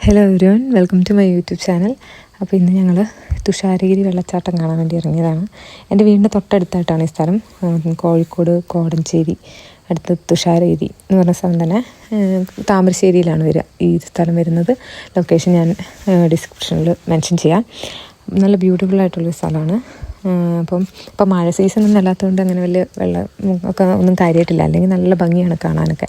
Hello everyone, welcome to my YouTube channel. അപ്പോൾ ഇന്ന് ഞങ്ങൾ തുഷാരഗിരി വെള്ളച്ചാട്ടം കാണാൻ വേണ്ടി ഇറങ്ങിയതാണ്. എൻ്റെ വീടിൻ്റെ തൊട്ടടുത്തായിട്ടാണ് ഈ സ്ഥലം. കോഴിക്കോട് കോടഞ്ചേരി അടുത്ത് തുഷാരഗിരി എന്ന് പറഞ്ഞ സ്ഥലം തന്നെ. താമരശ്ശേരിയിലാണ് വരിക ഈ സ്ഥലം വരുന്നത്. ലൊക്കേഷൻ ഞാൻ ഡിസ്ക്രിപ്ഷനിൽ മെൻഷൻ ചെയ്യാം. നല്ല ബ്യൂട്ടിഫുൾ ആയിട്ടുള്ളൊരു സ്ഥലമാണ്. ഇപ്പം മഴ സീസണൊന്നും അല്ലാത്തതുകൊണ്ട് അങ്ങനെ വലിയ വെള്ളം ഒക്കെ ഒന്നും കാര്യമായിട്ടില്ല, അല്ലെങ്കിൽ നല്ല ഭംഗിയാണ് കാണാനൊക്കെ.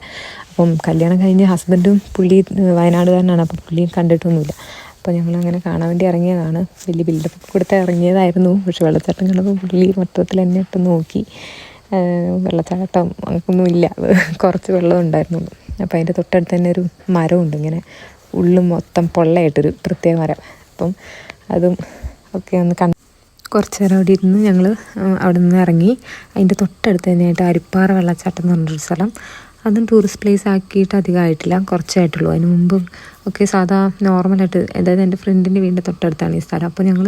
അപ്പം കല്യാണം കഴിഞ്ഞ് ഹസ്ബൻഡും പുള്ളി വയനാടുകാരനാണ്, അപ്പോൾ പുള്ളിയും കണ്ടിട്ടൊന്നുമില്ല. അപ്പോൾ ഞങ്ങളങ്ങനെ കാണാൻ വേണ്ടി ഇറങ്ങിയതാണ്. വലിയ ബിൽഡപ്പ് കൊടുത്ത് ഇറങ്ങിയതായിരുന്നു. പക്ഷെ വെള്ളച്ചാട്ടം കണ്ടപ്പോൾ പുള്ളി മൊത്തത്തിൽ എന്നെ ഇട്ട് നോക്കി. വെള്ളച്ചാട്ടം അങ്ങനെയൊന്നുമില്ല, കുറച്ച് വെള്ളം ഉണ്ടായിരുന്നുള്ളൂ. അപ്പോൾ അതിൻ്റെ തൊട്ടടുത്ത് തന്നെ ഒരു മരമുണ്ട്, ഇങ്ങനെ ഉള്ളും മൊത്തം പൊള്ളയായിട്ടൊരു പ്രത്യേക മരം. അപ്പം അതും ഒക്കെ ഒന്ന് കുറച്ച് നേരം അവിടെ ഇരുന്ന് ഞങ്ങൾ അവിടെ നിന്ന് ഇറങ്ങി. അതിൻ്റെ തൊട്ടടുത്ത് തന്നെയായിട്ട് അരിപ്പാറ വെള്ളച്ചാട്ടം എന്ന് പറഞ്ഞൊരു സ്ഥലം. അതും ടൂറിസ്റ്റ് പ്ലേസ് ആക്കിയിട്ട് അധികമായിട്ടില്ല, കുറച്ചായിട്ടുള്ളൂ. അതിന് മുമ്പ് ഒക്കെ സാധാ നോർമലായിട്ട്, അതായത് എൻ്റെ ഫ്രണ്ടിൻ്റെ വീടിൻ്റെ തൊട്ടടുത്താണ് ഈ സ്ഥലം. അപ്പോൾ ഞങ്ങൾ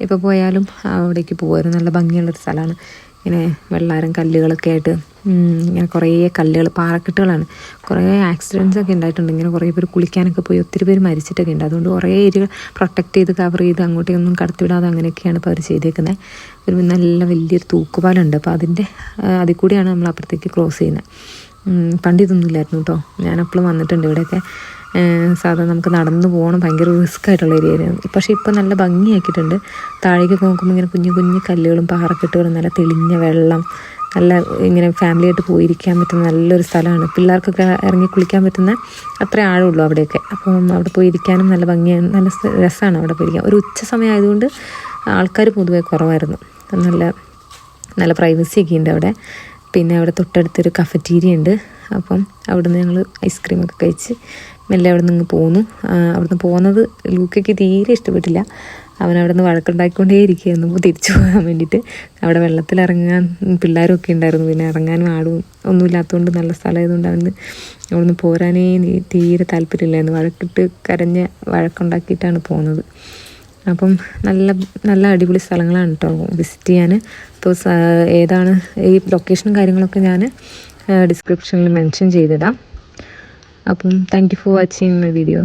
ഇപ്പോൾ പോയാലും അവിടേക്ക് പോകുമായിരുന്നു. നല്ല ഭംഗിയുള്ളൊരു സ്ഥലമാണ്. ഇങ്ങനെ വെള്ളാരം കല്ലുകളൊക്കെ ആയിട്ട്, ഇങ്ങനെ കുറേ കല്ലുകൾ, പാറക്കെട്ടുകളാണ്. കുറേ ആക്സിഡൻസ് ഒക്കെ ഉണ്ടായിട്ടുണ്ട്. ഇങ്ങനെ കുറേ പേര് കുളിക്കാനൊക്കെ പോയി ഒത്തിരി പേര് മരിച്ചിട്ടൊക്കെ ഉണ്ട്. അതുകൊണ്ട് കുറേ ഏരിയ പ്രൊട്ടക്റ്റ് ചെയ്ത് കവർ ചെയ്ത് അങ്ങോട്ടേക്കൊന്നും കടത്തിവിടാതെ അങ്ങനെയൊക്കെയാണ് ഇപ്പോൾ അവർ ചെയ്തേക്കുന്നത്. ഒരു നല്ല വലിയൊരു തൂക്കുപാലമുണ്ട്. അപ്പോൾ അതിൽ കൂടിയാണ് നമ്മൾ അപ്പുറത്തേക്ക് ക്രോസ് ചെയ്യുന്നത്. പണ്ട് ഇതൊന്നുമില്ലായിരുന്നു കേട്ടോ. ഞാനപ്പോഴും വന്നിട്ടുണ്ട് ഇവിടെയൊക്കെ. സാധാരണ നമുക്ക് നടന്നു പോകണം, ഭയങ്കര റിസ്ക് ആയിട്ടുള്ള ഏരിയ ആയിരുന്നു. പക്ഷേ ഇപ്പോൾ നല്ല ഭംഗിയാക്കിയിട്ടുണ്ട്. താഴേക്ക് നോക്കുമ്പോൾ ഇങ്ങനെ കുഞ്ഞു കുഞ്ഞു കല്ലുകളും പാറക്കെട്ടുകളും, നല്ല തെളിഞ്ഞ വെള്ളം, നല്ല ഇങ്ങനെ ഫാമിലിയായിട്ട് പോയിരിക്കാൻ പറ്റുന്ന നല്ലൊരു സ്ഥലമാണ്. പിള്ളേർക്കൊക്കെ ഇറങ്ങി കുളിക്കാൻ പറ്റുന്ന അത്ര ആഴമുള്ളൂ അവിടെയൊക്കെ. അപ്പം അവിടെ പോയിരിക്കാനും നല്ല ഭംഗിയാണ്, നല്ല രസമാണ് അവിടെ പോയിരിക്കാൻ. ഒരു ഉച്ച സമയം ആയതുകൊണ്ട് ആൾക്കാർ പൊതുവെ കുറവായിരുന്നു. നല്ല നല്ല പ്രൈവസിയൊക്കെ ഉണ്ട് അവിടെ. പിന്നെ അവിടെ തൊട്ടടുത്തൊരു കഫറ്റീരിയ ഉണ്ട്. അപ്പം അവിടുന്ന് ഞങ്ങൾ ഐസ്ക്രീമൊക്കെ കഴിച്ച് മെല്ലെ അവിടെ നിന്ന് പോന്നു. അവിടുന്ന് പോകുന്നത് ലൂക്കയ്ക്ക് തീരെ ഇഷ്ടപ്പെട്ടില്ല. അവനവിടെ നിന്ന് വഴക്കുണ്ടാക്കിക്കൊണ്ടേ ഇരിക്കുകയായിരുന്നു തിരിച്ചു പോകാൻ വേണ്ടിയിട്ട്. അവിടെ വെള്ളത്തിലിറങ്ങാൻ പിള്ളേരൊക്കെ ഉണ്ടായിരുന്നു. പിന്നെ ഇറങ്ങാനും ആടും ഒന്നുമില്ലാത്തതുകൊണ്ട്, നല്ല സ്ഥലമായതുകൊണ്ട് അവിടുന്ന് പോരാനേ തീരെ താല്പര്യമില്ലായിരുന്നു. വഴക്കിട്ട് കരഞ്ഞ് വഴക്കുണ്ടാക്കിയിട്ടാണ് പോകുന്നത്. അപ്പം നല്ല നല്ല അടിപൊളി സ്ഥലങ്ങളാണ് കേട്ടോ വിസിറ്റ് ചെയ്യാൻ. അപ്പോൾ ഏതാണ് ഈ ലൊക്കേഷനും കാര്യങ്ങളൊക്കെ ഞാൻ ഡിസ്ക്രിപ്ഷനിൽ മെൻഷൻ ചെയ്തിടാം. അപ്പം thank you for watching my video.